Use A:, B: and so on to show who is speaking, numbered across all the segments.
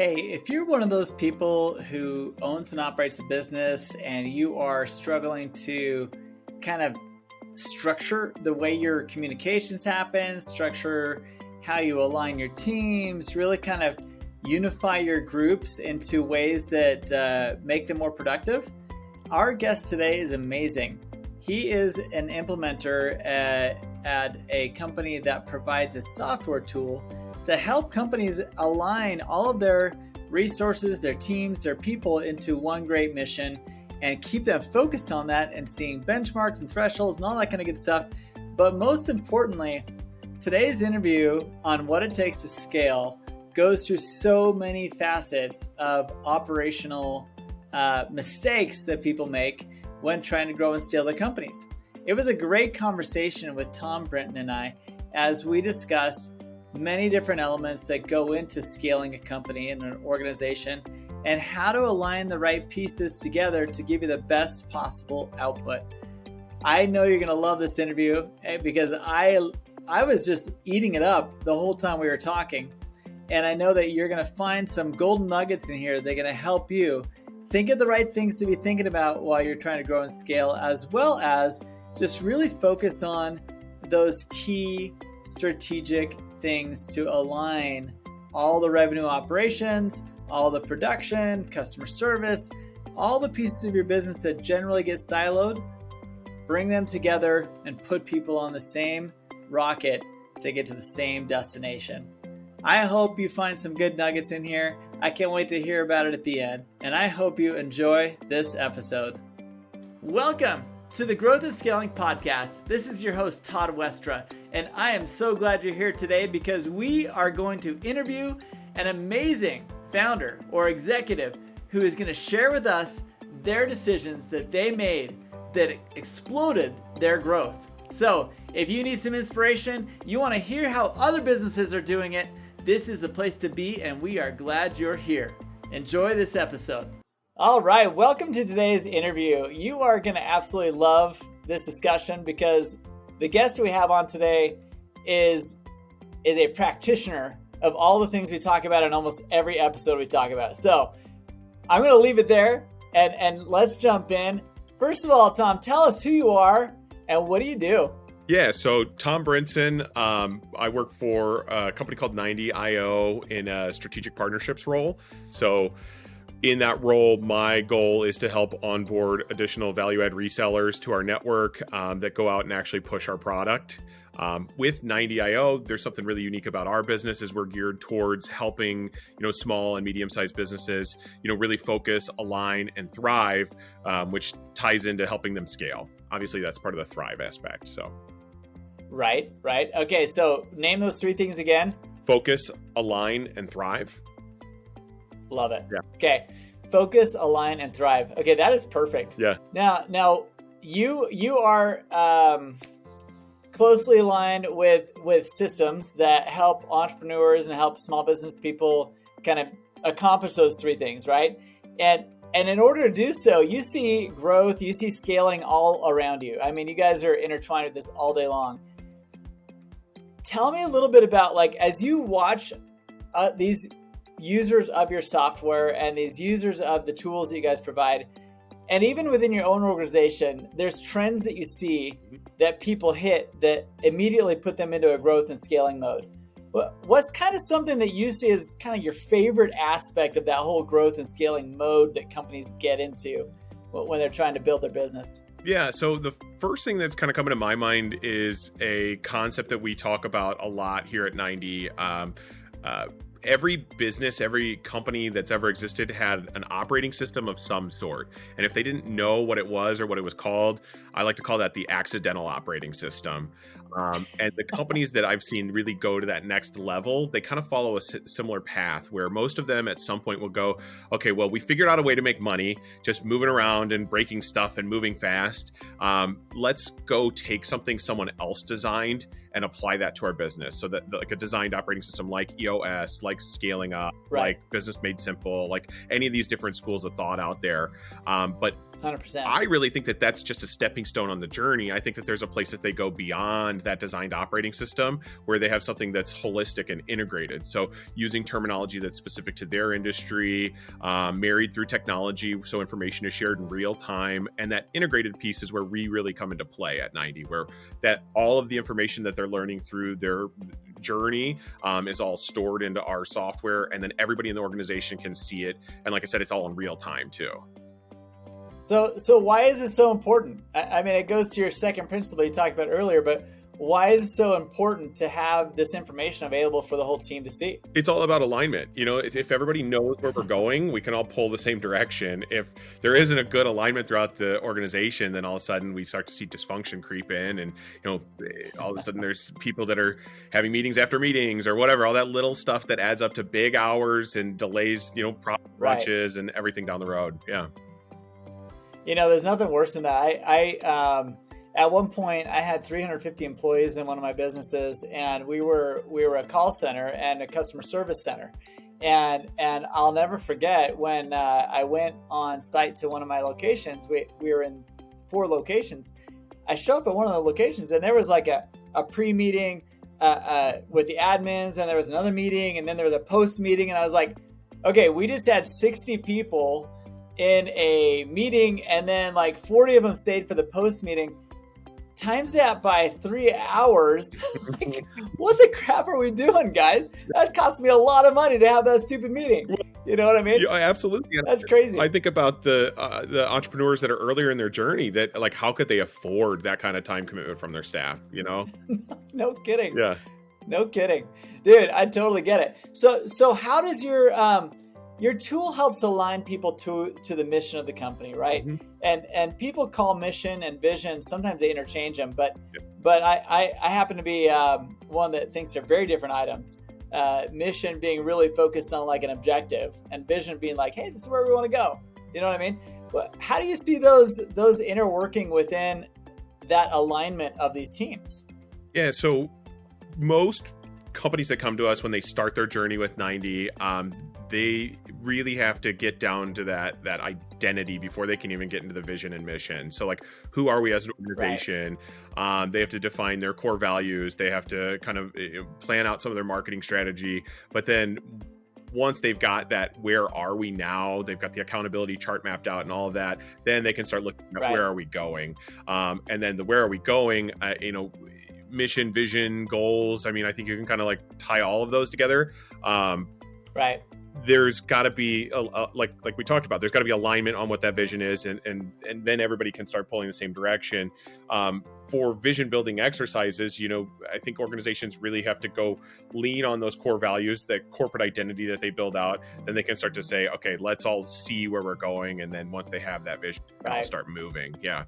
A: Hey, if you're one of those people who owns and operates a business and you are struggling to kind of structure the way your communications happen, structure how you align your teams, really kind of unify your groups into ways that make them more productive, our guest today is amazing. He is an implementer at a company that provides a software tool to help companies align all of their resources, their teams, their people into one great mission and keep them focused on that and seeing benchmarks and thresholds and all that kind of good stuff. But most importantly, today's interview on what it takes to scale goes through so many facets of operational mistakes that people make when trying to grow and scale their companies. It was a great conversation with Tom Brinson and I as we discussed many different elements that go into scaling a company and an organization and how to align the right pieces together to give you the best possible output. I know you're going to love this interview because I was just eating it up the whole time we were talking. And I know that you're going to find some golden nuggets in here that are going to help you think of the right things to be thinking about while you're trying to grow and scale, as well as just really focus on those key strategic things to align all the revenue operations, all the production, customer service, all the pieces of your business that generally get siloed, bring them together and put people on the same rocket to get to the same destination. I hope you find some good nuggets in here. I can't wait to hear about it at the end, and I hope you enjoy this episode. Welcome to the Growth and Scaling Podcast. This is your host, Todd Westra, and I am so glad you're here today because we are going to interview an amazing founder or executive who is going to share with us their decisions that they made that exploded their growth. So if you need some inspiration, you want to hear how other businesses are doing it, this is the place to be, and we are glad you're here. Enjoy this episode. All right, welcome to today's interview. You are going to absolutely love this discussion because the guest we have on today is a practitioner of all the things we talk about in almost every episode we talk about. So I'm going to leave it there and let's jump in. First of all, Tom, tell us who you are and what do you do?
B: Yeah, so Tom Brinson, I work for a company called 90IO in a strategic partnerships role. So in that role, my goal is to help onboard additional value-add resellers to our network that go out and actually push our product. With 90IO, there's something really unique about our business is we're geared towards helping, small and medium-sized businesses, really focus, align, and thrive, which ties into helping them scale. Obviously, that's part of the thrive aspect. So,
A: right. Okay, so name those three things again.
B: Focus, align, and thrive.
A: Love it.
B: Yeah.
A: Okay. Focus, align, and thrive. Okay, that is perfect.
B: Yeah.
A: Now you are closely aligned with systems that help entrepreneurs and help small business people kind of accomplish those three things, right? And in order to do so, you see growth, you see scaling all around you. I mean, you guys are intertwined with this all day long. Tell me a little bit about, as you watch these users of your software and these users of the tools that you guys provide, and even within your own organization, there's trends that you see that people hit that immediately put them into a growth and scaling mode. What's kind of something that you see as kind of your favorite aspect of that whole growth and scaling mode that companies get into when they're trying to build their business?
B: Yeah, so the first thing that's kind of coming to my mind is a concept that we talk about a lot here at 90. Every business, every company that's ever existed had an operating system of some sort. And if they didn't know what it was or what it was called, I like to call that the accidental operating system. And the companies that I've seen really go to that next level, they kind of follow a similar path where most of them at some point will go, okay, well, we figured out a way to make money, just moving around and breaking stuff and moving fast. Let's go take something someone else designed and apply that to our business. So that like a designed operating system like EOS, like scaling up,
A: right,
B: like business made simple, like any of these different schools of thought out there. But
A: 100%.
B: I really think that that's just a stepping stone on the journey. I think that there's a place that they go beyond that designed operating system where they have something that's holistic and integrated. So using terminology that's specific to their industry, married through technology, so information is shared in real time. And that integrated piece is where we really come into play at 90, where that all of the information that they're learning through their journey is all stored into our software, and then everybody in the organization can see it. And like I said, it's all in real time too.
A: So why is it so important? I mean, it goes to your second principle you talked about earlier, but why is it so important to have this information available for the whole team to see?
B: It's all about alignment. You know, if everybody knows where we're going, we can all pull the same direction. If there isn't a good alignment throughout the organization, then all of a sudden we start to see dysfunction creep in, and all of a sudden there's people that are having meetings after meetings or whatever, all that little stuff that adds up to big hours and delays, profit launches and everything down the road. Yeah.
A: There's nothing worse than that. I at one point I had 350 employees in one of my businesses, and we were a call center and a customer service center. And I'll never forget when I went on site to one of my locations. We were in 4 locations. I show up at one of the locations, and there was like a pre-meeting with the admins, and there was another meeting, and then there was a post-meeting, and I was like, okay, we just had 60 people in a meeting, and then like 40 of them stayed for the post meeting. Times that by 3 hours. Like, what the crap are we doing, guys? That cost me a lot of money to have that stupid meeting. You know what I mean?
B: Yeah, absolutely.
A: That's crazy.
B: I think about the entrepreneurs that are earlier in their journey, that like, how could they afford that kind of time commitment from their staff?
A: No kidding.
B: Yeah.
A: No kidding, dude. I totally get it. So how does your tool helps align people to the mission of the company, right? Mm-hmm. And people call mission and vision, sometimes they interchange them, but I happen to be one that thinks they're very different items. Mission being really focused on like an objective, and vision being like, hey, this is where we want to go. You know what I mean? But how do you see those interworking within that alignment of these teams?
B: Yeah, so most companies that come to us when they start their journey with 90, they really have to get down to that identity before they can even get into the vision and mission. So like, who are we as an organization? Right. They have to define their core values. They have to kind of plan out some of their marketing strategy. But then once they've got that, where are we now? They've got the accountability chart mapped out and all of that. Then they can start looking at where are we going? And then the where are we going, mission, vision, goals. I mean, I think you can kind of like tie all of those together.
A: Right.
B: There's got to be like we talked about, there's got to be alignment on what that vision is, and then everybody can start pulling the same direction. For vision building exercises, I think organizations really have to go lean on those core values, that corporate identity that they build out. Then they can start to say, okay, let's all see where we're going, and then once they have that vision, they'll start moving. Yeah.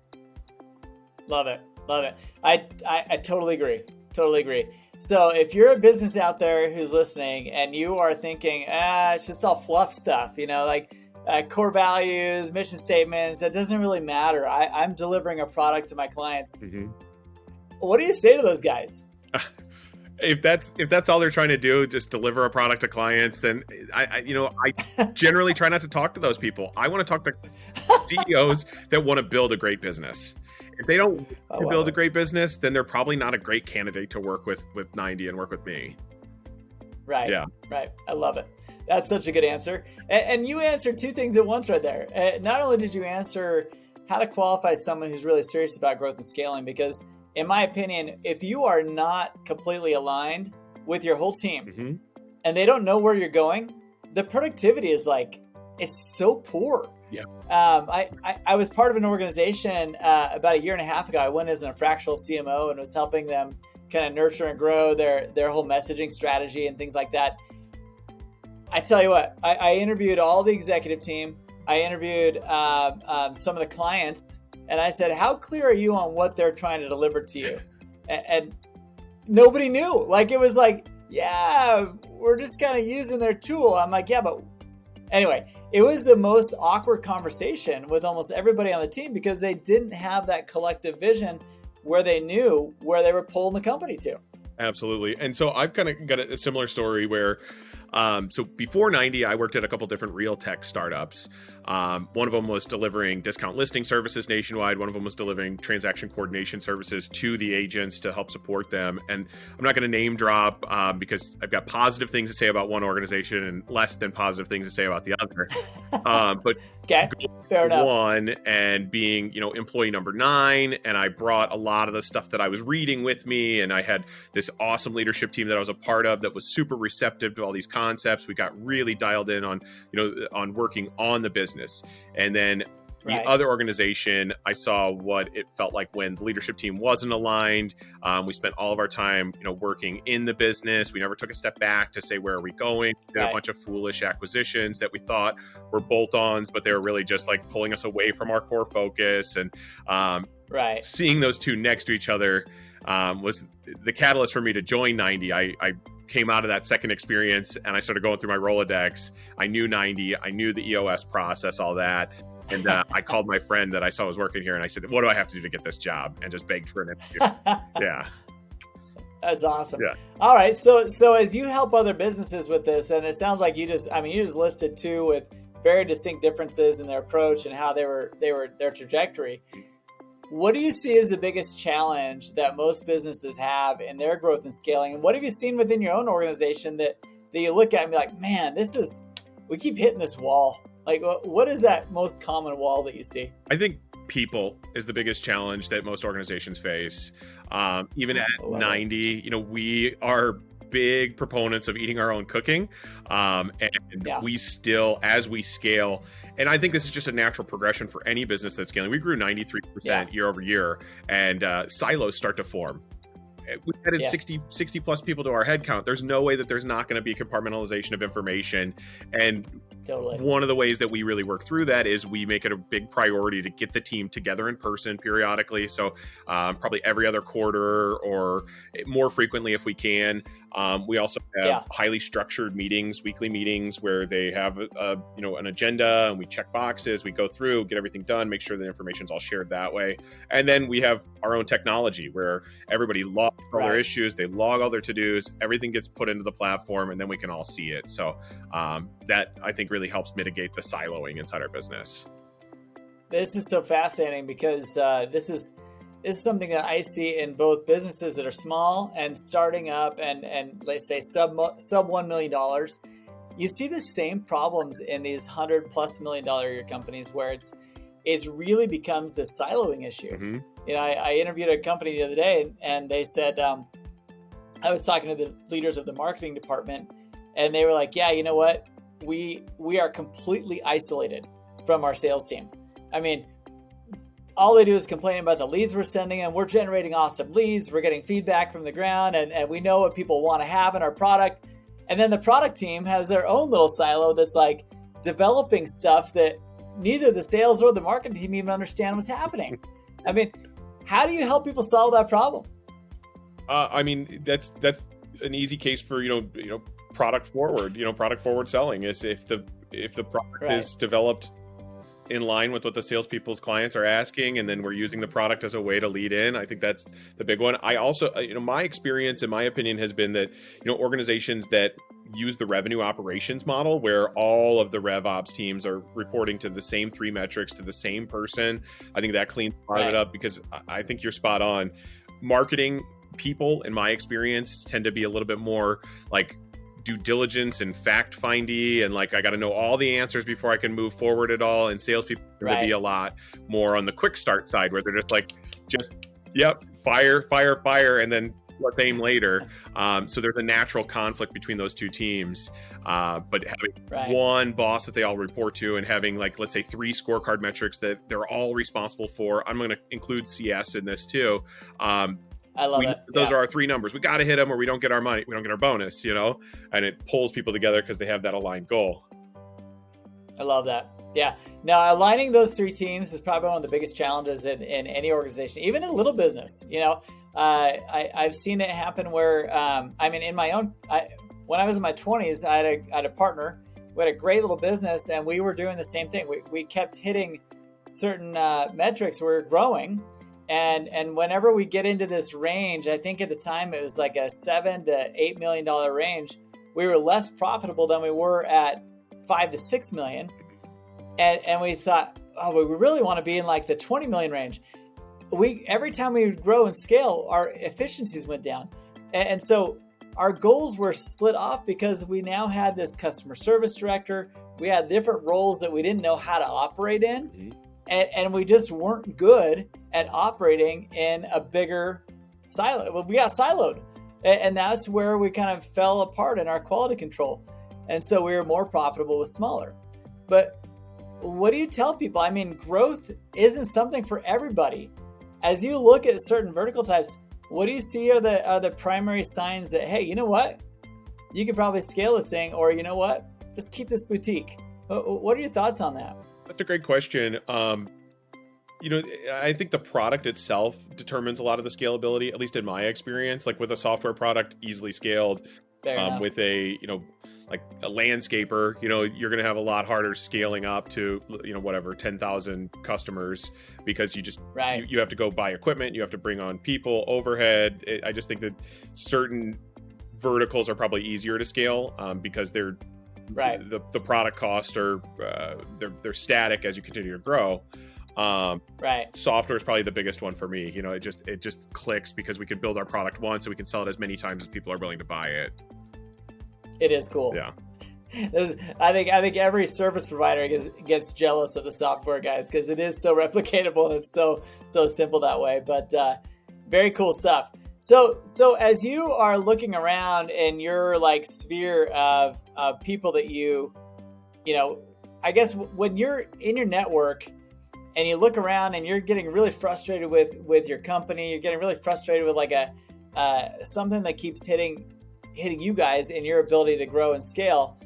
A: Love it. I totally agree. So if you're a business out there who's listening and you are thinking, it's just all fluff stuff, like core values, mission statements, that doesn't really matter. I'm delivering a product to my clients. Mm-hmm. What do you say to those guys?
B: If that's all they're trying to do, just deliver a product to clients, then I generally try not to talk to those people. I want to talk to CEOs that want to build a great business. If they don't build a great business, then they're probably not a great candidate to work with 90 and work with me.
A: Right.
B: Yeah.
A: Right. I love it. That's such a good answer. And you answered 2 things at once right there. Not only did you answer how to qualify someone who's really serious about growth and scaling, because in my opinion, if you are not completely aligned with your whole team, mm-hmm. and they don't know where you're going, the productivity is it's so poor.
B: Yeah.
A: I was part of an organization about 1.5 years ago. I went as a fractional CMO and was helping them kind of nurture and grow their whole messaging strategy and things like that. I tell you what, I interviewed all the executive team. I interviewed some of the clients, and I said, how clear are you on what they're trying to deliver to you? And nobody knew. It was yeah, we're just kind of using their tool. I'm like, yeah, but anyway, it was the most awkward conversation with almost everybody on the team because they didn't have that collective vision where they knew where they were pulling the company to.
B: Absolutely. And so I've kind of got a similar story where So before 90, I worked at a couple different real tech startups. One of them was delivering discount listing services nationwide. One of them was delivering transaction coordination services to the agents to help support them. And I'm not going to name drop because I've got positive things to say about one organization and less than positive things to say about the other. But
A: okay, fair enough.
B: One and being, employee number 9, and I brought a lot of the stuff that I was reading with me, and I had this awesome leadership team that I was a part of that was super receptive to all these concepts. We got really dialed in on, on working on the business. And then the other organization, I saw what it felt like when the leadership team wasn't aligned. We spent all of our time, working in the business. We never took a step back to say, where are we going? We did a bunch of foolish acquisitions that we thought were bolt-ons, but they were really just like pulling us away from our core focus. And seeing those two next to each other was the catalyst for me to join 90. I came out of that second experience and I started going through my Rolodex. I knew 90. I knew the EOS process, all that. And I called my friend that I saw was working here and I said, what do I have to do to get this job? And just begged for an interview. Yeah.
A: That's awesome.
B: Yeah.
A: All right. So as you help other businesses with this, and it sounds like you just listed two with very distinct differences in their approach and how they were their trajectory. What do you see as the biggest challenge that most businesses have in their growth and scaling? And what have you seen within your own organization that you look at and be like, man, we keep hitting this wall? Like, what is that most common wall that you see?
B: I think people is the biggest challenge that most organizations face. Even at 90, we are big proponents of eating our own cooking. We still, as we scale, and I think this is just a natural progression for any business that's scaling. We grew 93% year over year, and silos start to form. We added 60 plus people to our headcount. There's no way that there's not going to be compartmentalization of information. And one of the ways that we really work through that is we make it a big priority to get the team together in person periodically. So probably every other quarter or more frequently if we can. We also have highly structured meetings, weekly meetings where they have an agenda and we check boxes, we go through, get everything done, make sure the information's all shared that way. And then we have our own technology where everybody logs all their issues, they log all their to-dos, everything gets put into the platform, and then we can all see it. So that I think really helps mitigate the siloing inside our business.
A: This is so fascinating because this is something that I see in both businesses that are small and starting up and let's say sub $1 million. You see the same problems in these $100+ million a year companies where it really becomes this siloing issue. Mm-hmm. I interviewed a company the other day and they said, I was talking to the leaders of the marketing department and they were like, yeah, you know what? We are completely isolated from our sales team. I mean, all they do is complain about the leads we're sending, and we're generating awesome leads. We're getting feedback from the ground, and we know what people want to have in our product. And then the product team has their own little silo that's like developing stuff that neither the sales or the marketing team even understand what's happening. I mean, how do you help people solve that problem?
B: I mean, that's an easy case for product forward selling is if the product is developed in line with what the salespeople's clients are asking, and then we're using the product as a way to lead in. I think that's the big one. I also, my experience and my opinion has been that, organizations that use the revenue operations model where all of the rev ops teams are reporting to the same 3 metrics to the same person, I think that cleans it up because I think you're spot on. Marketing people, in my experience, tend to be a little bit more like due diligence and fact findy, and like I got to know all the answers before I can move forward at all. And salespeople tend to be a lot more on the quick start side, where they're just fire, and then let's aim later. So there's a natural conflict between those two teams. But having one boss that they all report to, and having let's say 3 scorecard metrics that they're all responsible for. I'm going to include CS in this too.
A: I love it.
B: Those are our 3 numbers. We got to hit them or we don't get our money. We don't get our bonus, and it pulls people together because they have that aligned goal.
A: I love that. Yeah. Now, aligning those 3 teams is probably one of the biggest challenges in any organization, even in little business. I've seen it happen where, in my own, when I was in my 20s, I had a partner who had a great little business, and we were doing the same thing. We kept hitting certain metrics. We were growing. And whenever we get into this range, I think at the time it was like a $7 to $8 million range, we were less profitable than we were at 5 to 6 million. And we thought, oh, we really want to be in like the 20 million range. Every time we would grow and scale, our efficiencies went down. And so our goals were split off because we now had this customer service director. We had different roles that we didn't know how to operate in.
B: Mm-hmm.
A: And we just weren't good at operating in a bigger silo. Well, we got siloed. And that's where we kind of fell apart in our quality control. And so we were more profitable with smaller. But what do you tell people? I mean, growth isn't something for everybody. As you look at certain vertical types, what do you see are the primary signs that, hey, you know what? You could probably scale this thing, or you know what? Just keep this boutique. What are your thoughts on that?
B: That's a great question. I think the product itself determines a lot of the scalability, at least in my experience. Like with a software product, easily scaled. With a, like a landscaper, you're going to have a lot harder scaling up to, 10,000 customers, because you just, you have to go buy equipment, you have to bring on people, overhead. I just think that certain verticals are probably easier to scale because they're, the product costs are, they're static as you continue to grow. Software is probably the biggest one for me. It just clicks because we can build our product once and we can sell it as many times as people are willing to buy it.
A: It is cool.
B: Yeah.
A: I think every service provider gets jealous of the software guys because it is so replicatable and it's so simple that way. But very cool stuff. So as you are looking around in your like sphere of people that I guess when you're in your network and you look around and you're getting really frustrated with your company, you're getting really frustrated with like something that keeps hitting you guys in your ability to grow and scale.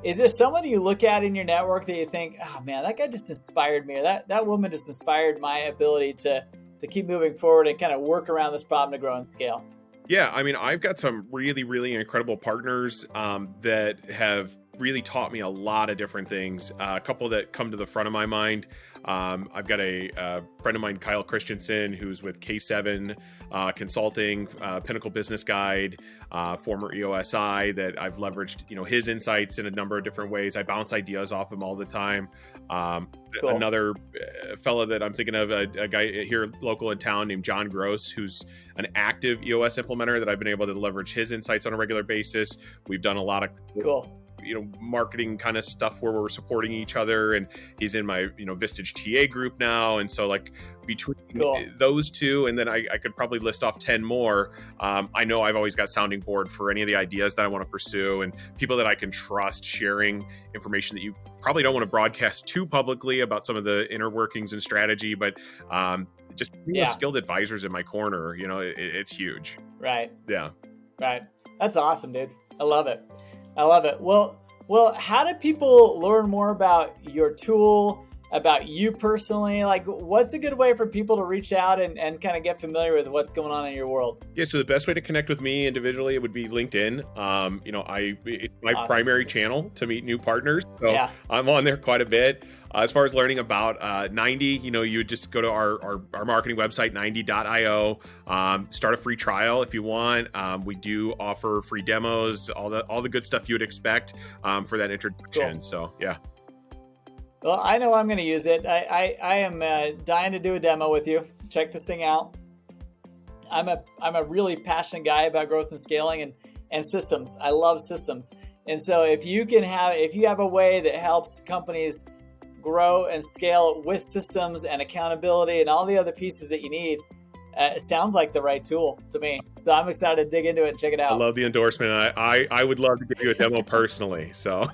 A: Is there someone that you look at in your network that you think, oh man, that guy just inspired me, or that woman just inspired my ability to keep moving forward and kind of work around this problem to grow and scale?
B: Yeah, I mean, I've got some really, really incredible partners that have really taught me a lot of different things. A couple that come to the front of my mind. I've got a friend of mine, Kyle Christensen, who's with K7 Consulting, Pinnacle Business Guide, former EOSI, that I've leveraged, his insights in a number of different ways. I bounce ideas off him all the time. Cool. Another fellow that I'm thinking of, a guy here local in town named John Gross, who's an active EOS implementer that I've been able to leverage his insights on a regular basis. We've done a lot of marketing kind of stuff where we're supporting each other, and he's in my Vistage TA group now. And so like between those two, and then I could probably list off 10 more. I know I've always got sounding board for any of the ideas that I want to pursue, and people that I can trust sharing information that you probably don't want to broadcast too publicly about some of the inner workings and strategy, but just skilled advisors in my corner, it's huge.
A: Right.
B: Yeah.
A: Right. That's awesome, dude. I love it. Well, how do people learn more about your tool, about you personally? Like, what's a good way for people to reach out and kind of get familiar with what's going on in your world?
B: Yeah, so the best way to connect with me individually, it would be LinkedIn. It's my primary channel to meet new partners. So I'm on there quite a bit. As far as learning about 90, you would just go to our marketing website, 90.io, start a free trial if you want. We do offer free demos, all the good stuff you would expect for that introduction. Cool. So, yeah.
A: Well, I know I'm going to use it. I am dying to do a demo with you. Check this thing out. I'm a really passionate guy about growth and scaling and systems. I love systems. And so if you have a way that helps companies grow and scale with systems and accountability and all the other pieces that you need, it sounds like the right tool to me. So I'm excited to dig into it and check it out. I
B: love the endorsement. I would love to give you a demo personally. So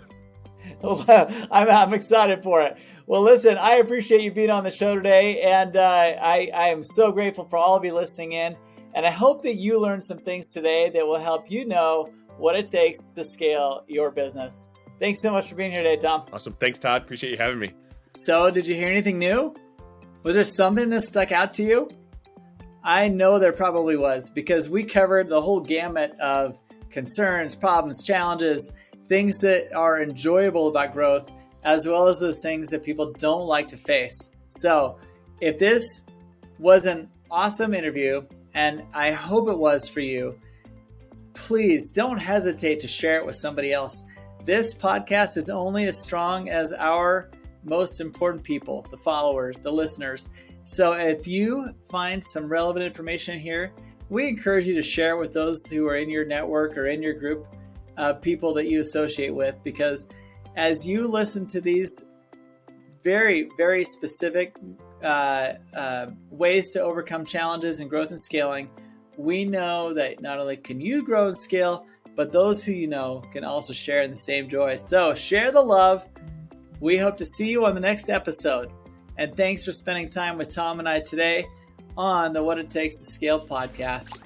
A: I'm excited for it. Well, listen, I appreciate you being on the show today, and I am so grateful for all of you listening in. And I hope that you learned some things today that will help you know what it takes to scale your business. Thanks so much for being here today, Tom.
B: Awesome. Thanks, Todd. Appreciate you having me.
A: So, did you hear anything new? Was there something that stuck out to you? I know there probably was, because we covered the whole gamut of concerns, problems, challenges, things that are enjoyable about growth, as well as those things that people don't like to face. So, if this was an awesome interview, and I hope it was for you, please don't hesitate to share it with somebody else. This podcast is only as strong as our most important people, the followers, the listeners. So if you find some relevant information here, we encourage you to share it with those who are in your network or in your group of people that you associate with, because as you listen to these very, very specific ways to overcome challenges and growth and scaling, we know that not only can you grow and scale, but those who you know can also share in the same joy. So share the love. We hope to see you on the next episode. And thanks for spending time with Tom and I today on the What It Takes to Scale podcast.